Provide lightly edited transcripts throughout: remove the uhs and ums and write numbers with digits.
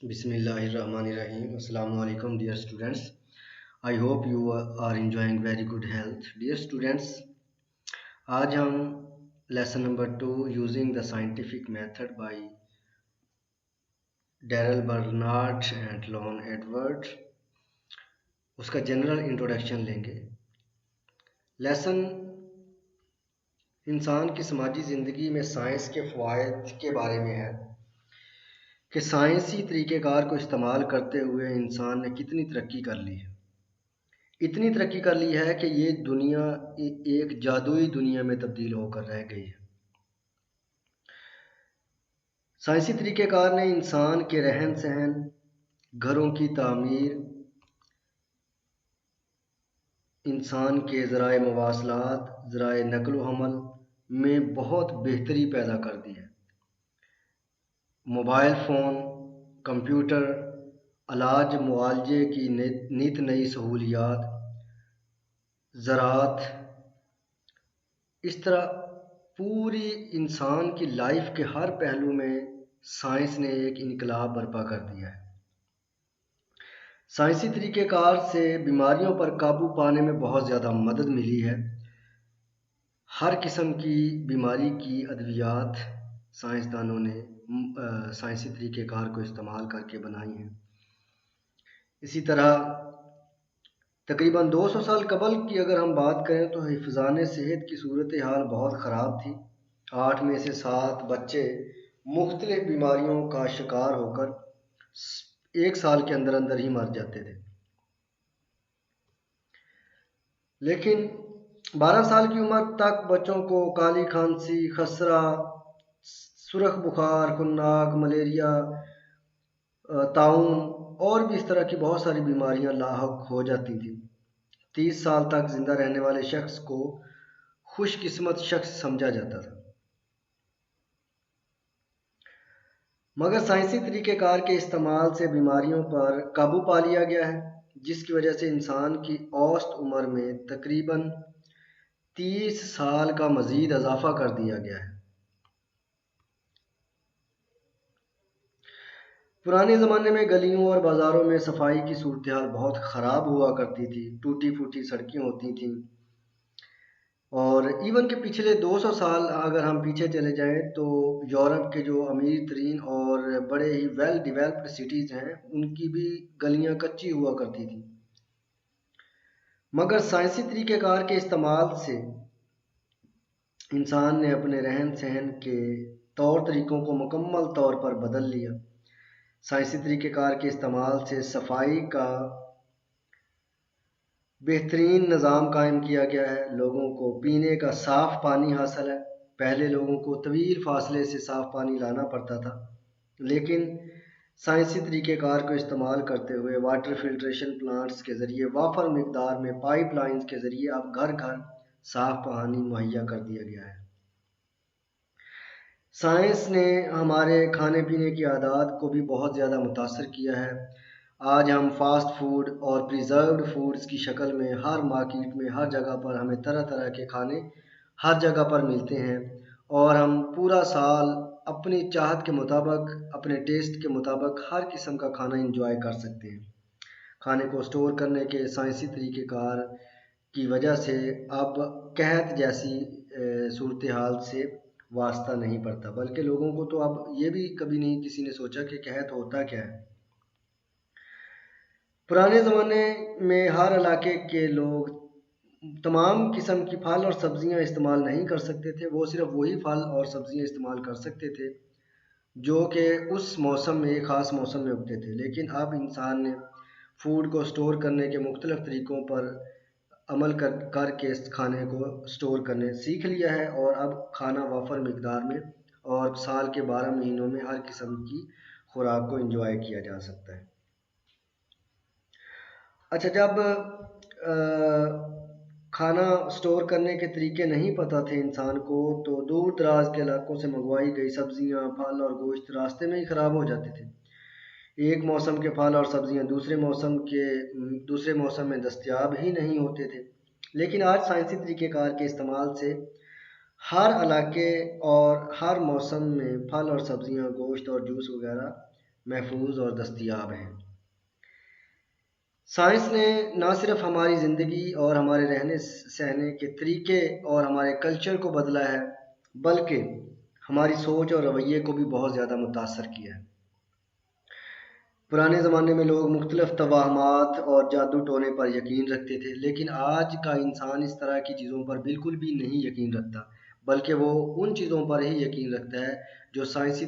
Bismillahirrahmanirrahim. Assalamu alaikum, dear students. I hope you are enjoying very good health. Dear students, आज हम lesson number 2 using the scientific method by Daryl Bernard and Lon Edward उसका general introduction लेंगे। Lesson इंसान की समाजी ज़िंदगी में science के फ़वाइद के बारे में है कि साइंसी तरीक़ेकार को इस्तेमाल करते हुए इंसान ने कितनी तरक्की कर ली है। इतनी तरक्की कर ली है कि ये दुनिया एक जादुई दुनिया में तब्दील होकर रह गई है। साइंसी तरीक़ेकार ने इंसान के रहन सहन, घरों की तामीर, इंसान के ज़राए मवासलात, ज़राए नक़्ल व हमल में बहुत बेहतरी पैदा कर दी है। मोबाइल फ़ोन, कंप्यूटर, इलाज मुआलजे की नित नई सहूलियात, ज़राअत, इस तरह पूरी इंसान की लाइफ के हर पहलू में साइंस ने एक इनकलाब बर्पा कर दिया है। साइंसी तरीक़ेकार से बीमारियों पर काबू पाने में बहुत ज़्यादा मदद मिली है। हर किस्म की बीमारी की अद्वियात साइंसदानों ने साइंसी तरीक़ेकार को इस्तेमाल करके बनाई हैं। इसी तरह तकरीबन 200 साल कबल की अगर हम बात करें तो हिफ़्ज़ान सेहत की सूरत हाल बहुत ख़राब थी। 8 में से 7 बच्चे मुख्तलिफ बीमारियों का शिकार होकर 1 साल के अंदर अंदर ही मर जाते थे। लेकिन 12 साल की उम्र तक बच्चों को काली खांसी, खसरा, सुरख बुखार, खुन्नाक, मलेरिया, ताउन और भी इस तरह की बहुत सारी बीमारियां लाहक हो जाती थी। 30 साल तक जिंदा रहने वाले शख्स को खुशकिस्मत शख्स समझा जाता था। मगर साइंसी तरीक़ेकार के इस्तेमाल से बीमारियों पर काबू पा लिया गया है, जिसकी वजह से इंसान की औसत उम्र में तकरीबन 30 साल का मज़ीद इजाफा कर दिया गया है। पुराने ज़माने में गलियों और बाज़ारों में सफाई की सूरत हाल बहुत ख़राब हुआ करती थी। टूटी फूटी सड़कें होती थीं और इवन के पिछले 200 साल अगर हम पीछे चले जाएं तो यूरोप के जो अमीर तरीन और बड़े ही वेल डेवलप्ड सिटीज़ हैं उनकी भी गलियां कच्ची हुआ करती थी। मगर साइंसी तरीक़ेकार के इस्तेमाल से इंसान ने अपने रहन सहन के तौर तरीक़ों को मुकम्मल तौर पर बदल लिया। साइंसी तरीक़ेकार के इस्तेमाल से सफाई का बेहतरीन निज़ाम कायम किया गया है। लोगों को पीने का साफ़ पानी हासिल है। पहले लोगों को तवील फासले से साफ़ पानी लाना पड़ता था, लेकिन साइंसी तरीक़ेकार को इस्तेमाल करते हुए वाटर फिल्ट्रेशन प्लांट्स के ज़रिए वाफर मिकदार में पाइपलाइंस के ज़रिए अब घर घर साफ़ पानी मुहैया कर दिया गया है। साइंस ने हमारे खाने पीने की आदत को भी बहुत ज़्यादा मुतासर किया है। आज हम फास्ट फूड और प्रिजर्व्ड फूड्स की शक्ल में हर मार्केट में हर जगह पर हमें तरह तरह के खाने हर जगह पर मिलते हैं और हम पूरा साल अपनी चाहत के मुताबिक, अपने टेस्ट के मुताबिक हर किस्म का खाना इंजॉय कर सकते हैं। खाने को स्टोर करने के साइंसी तरीक़ेकार की वजह से अब कहत जैसी सूरत हाल से वास्ता नहीं पड़ता, बल्कि लोगों को तो अब ये भी कभी नहीं किसी ने सोचा कि कहत होता क्या है। पुराने ज़माने में हर इलाके के लोग तमाम किस्म की फल और सब्ज़ियां इस्तेमाल नहीं कर सकते थे। वो सिर्फ वही फल और सब्ज़ियां इस्तेमाल कर सकते थे जो कि उस मौसम में, एक ख़ास मौसम में उगते थे। लेकिन अब इंसान ने फूड को स्टोर करने के मुख्तलिफ़ तरीक़ों पर अमल करके इस खाने को स्टोर करने सीख लिया है और अब खाना वाफर मिकदार में और साल के 12 महीनों में हर किस्म की खुराक को एंजॉय किया जा सकता है। अच्छा, जब खाना स्टोर करने के तरीके नहीं पता थे इंसान को, तो दूर दराज के इलाकों से मंगवाई गई सब्जियां, फल और गोश्त रास्ते में ही ख़राब हो जाते थे। एक मौसम के फल और सब्जियां दूसरे मौसम में दस्तयाब ही नहीं होते थे। लेकिन आज साइंसी तरीक़ेकार के इस्तेमाल से हर इलाके और हर मौसम में फल और सब्जियां, गोश्त और जूस वगैरह محفوظ اور دستیاب ہیں۔ سائنس نے نہ صرف ہماری زندگی اور ہمارے رہنے سہنے کے طریقے اور ہمارے کلچر کو بدلا ہے، بلکہ ہماری سوچ اور رویے کو بھی بہت زیادہ متاثر کیا ہے۔ پرانے زمانے میں لوگ مختلف توہمات اور جادو ٹونے پر یقین رکھتے تھے، لیکن آج کا انسان اس طرح کی چیزوں پر بالکل بھی نہیں یقین رکھتا، بلکہ وہ ان چیزوں پر ہی یقین رکھتا ہے جو سائنسی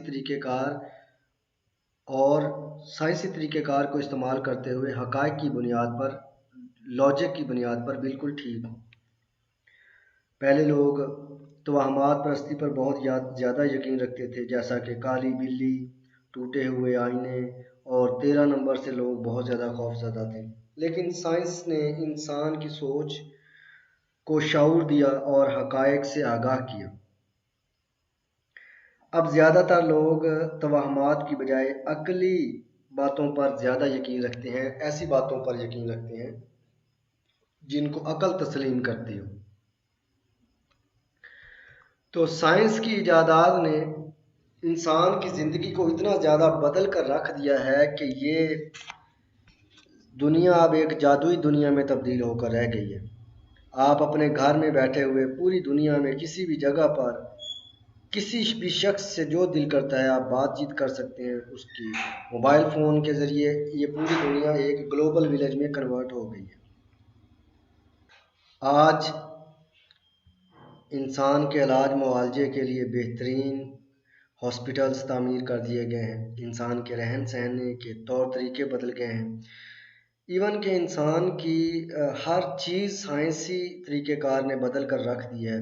طریقہ کار کو استعمال کرتے ہوئے حقائق کی بنیاد پر، لاجک کی بنیاد پر بالکل ٹھیک ہو۔ پہلے لوگ توہمات پرستی پر بہت زیادہ یقین رکھتے تھے، جیسا کہ کالی بلی، ٹوٹے ہوئے آئینے اور 13 نمبر سے لوگ بہت زیادہ خوفزدہ تھے۔ لیکن سائنس نے انسان کی سوچ کو شعور دیا اور حقائق سے آگاہ کیا۔ اب زیادہ تر لوگ توہمات کی بجائے عقلی باتوں پر زیادہ یقین رکھتے ہیں، ایسی باتوں پر یقین رکھتے ہیں جن کو عقل تسلیم کرتی ہو۔ تو سائنس کی ایجادات نے انسان کی زندگی کو اتنا زیادہ بدل کر رکھ دیا ہے کہ یہ دنیا اب ایک جادوئی دنیا میں تبدیل ہو کر رہ گئی ہے۔ آپ اپنے گھر میں بیٹھے ہوئے پوری دنیا میں کسی بھی جگہ پر کسی بھی شخص سے جو دل کرتا ہے آپ بات چیت کر سکتے ہیں اس کی موبائل فون کے ذریعے۔ یہ پوری دنیا ایک گلوبل ولیج میں کنورٹ ہو گئی ہے۔ آج انسان کے علاج معالجے کے لیے بہترین ہاسپٹلز تعمیر کر دیے گئے ہیں، انسان کے رہن سہنے کے طور طریقے بدل گئے ہیں، ایون کہ انسان کی ہر چیز سائنسی طریقہ کار نے بدل کر رکھ دی ہے۔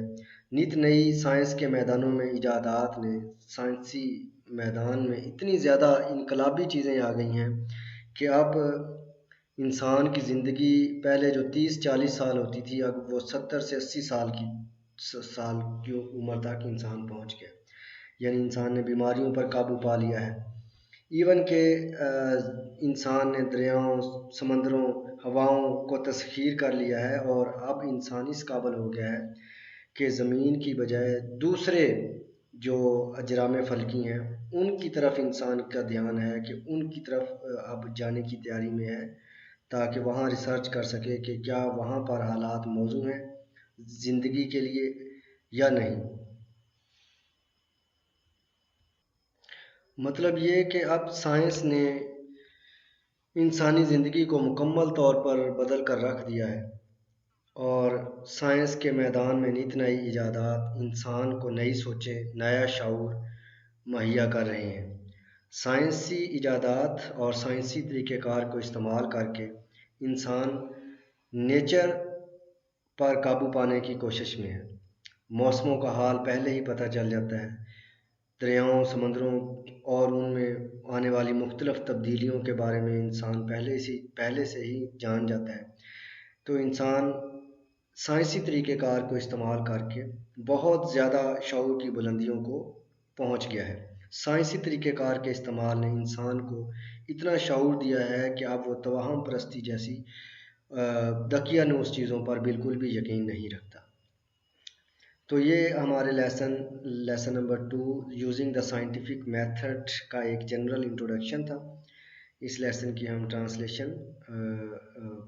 نت نئی سائنس کے میدانوں میں ایجادات نے سائنسی میدان میں اتنی زیادہ انقلابی چیزیں آ گئی ہیں کہ اب انسان کی زندگی پہلے جو 30-40 سال ہوتی تھی، اب وہ 70 سے 80 سال کی عمر تک انسان پہنچ گیا، یعنی انسان نے بیماریوں پر قابو پا لیا ہے۔ ایون کہ انسان نے دریاؤں، سمندروں، ہواؤں کو تسخیر کر لیا ہے، اور اب انسان اس قابل ہو گیا ہے کہ زمین کی بجائے دوسرے جو اجرام فلکی ہیں ان کی طرف انسان کا دھیان ہے کہ ان کی طرف اب جانے کی تیاری میں ہے، تاکہ وہاں ریسرچ کر سکے کہ کیا وہاں پر حالات موزوں ہیں زندگی کے لیے یا نہیں۔ مطلب یہ کہ اب سائنس نے انسانی زندگی کو مکمل طور پر بدل کر رکھ دیا ہے، اور سائنس کے میدان میں نت نئی ایجادات انسان کو نئی سوچیں، نیا شعور مہیا کر رہے ہیں۔ سائنسی ایجادات اور سائنسی طریقہ کار کو استعمال کر کے انسان نیچر پر قابو پانے کی کوشش میں ہے۔ موسموں کا حال پہلے ہی پتہ چل جاتا ہے، دریاؤں، سمندروں اور ان میں آنے والی مختلف تبدیلیوں کے بارے میں انسان پہلے سے ہی جان جاتا ہے۔ تو انسان سائنسی طریقہ کار کو استعمال کر کے بہت زیادہ شعور کی بلندیوں کو پہنچ گیا ہے۔ سائنسی طریقہ کار کے استعمال نے انسان کو اتنا شعور دیا ہے کہ اب وہ توہم پرستی جیسی دقیانوس چیزوں پر بالکل بھی یقین نہیں رکھتا۔ تو یہ ہمارے lesson number 2 using the scientific method کا ایک جنرل انٹروڈکشن تھا۔ اس لیسن کی ہم ٹرانسلیشن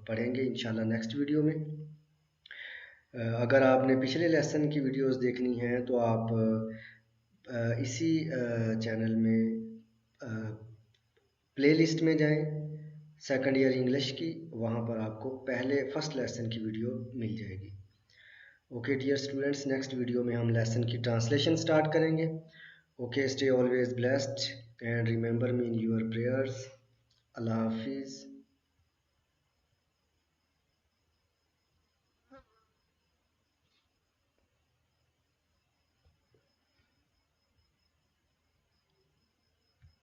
پڑھیں گے انشاءاللہ نیکسٹ ویڈیو میں۔ اگر آپ نے پچھلے لیسن کی ویڈیوز دیکھنی ہیں تو آپ اسی چینل میں پلے لسٹ میں جائیں، سیکنڈ ایئر انگلش کی، وہاں پر آپ کو فرسٹ لیسن کی ویڈیو مل جائے گی۔ Okay dear students, next video میں ہم لیسن کی ٹرانسلیشن سٹارٹ کریں گے۔ Okay, stay always blessed and remember me in your prayers. اللہ حافظ۔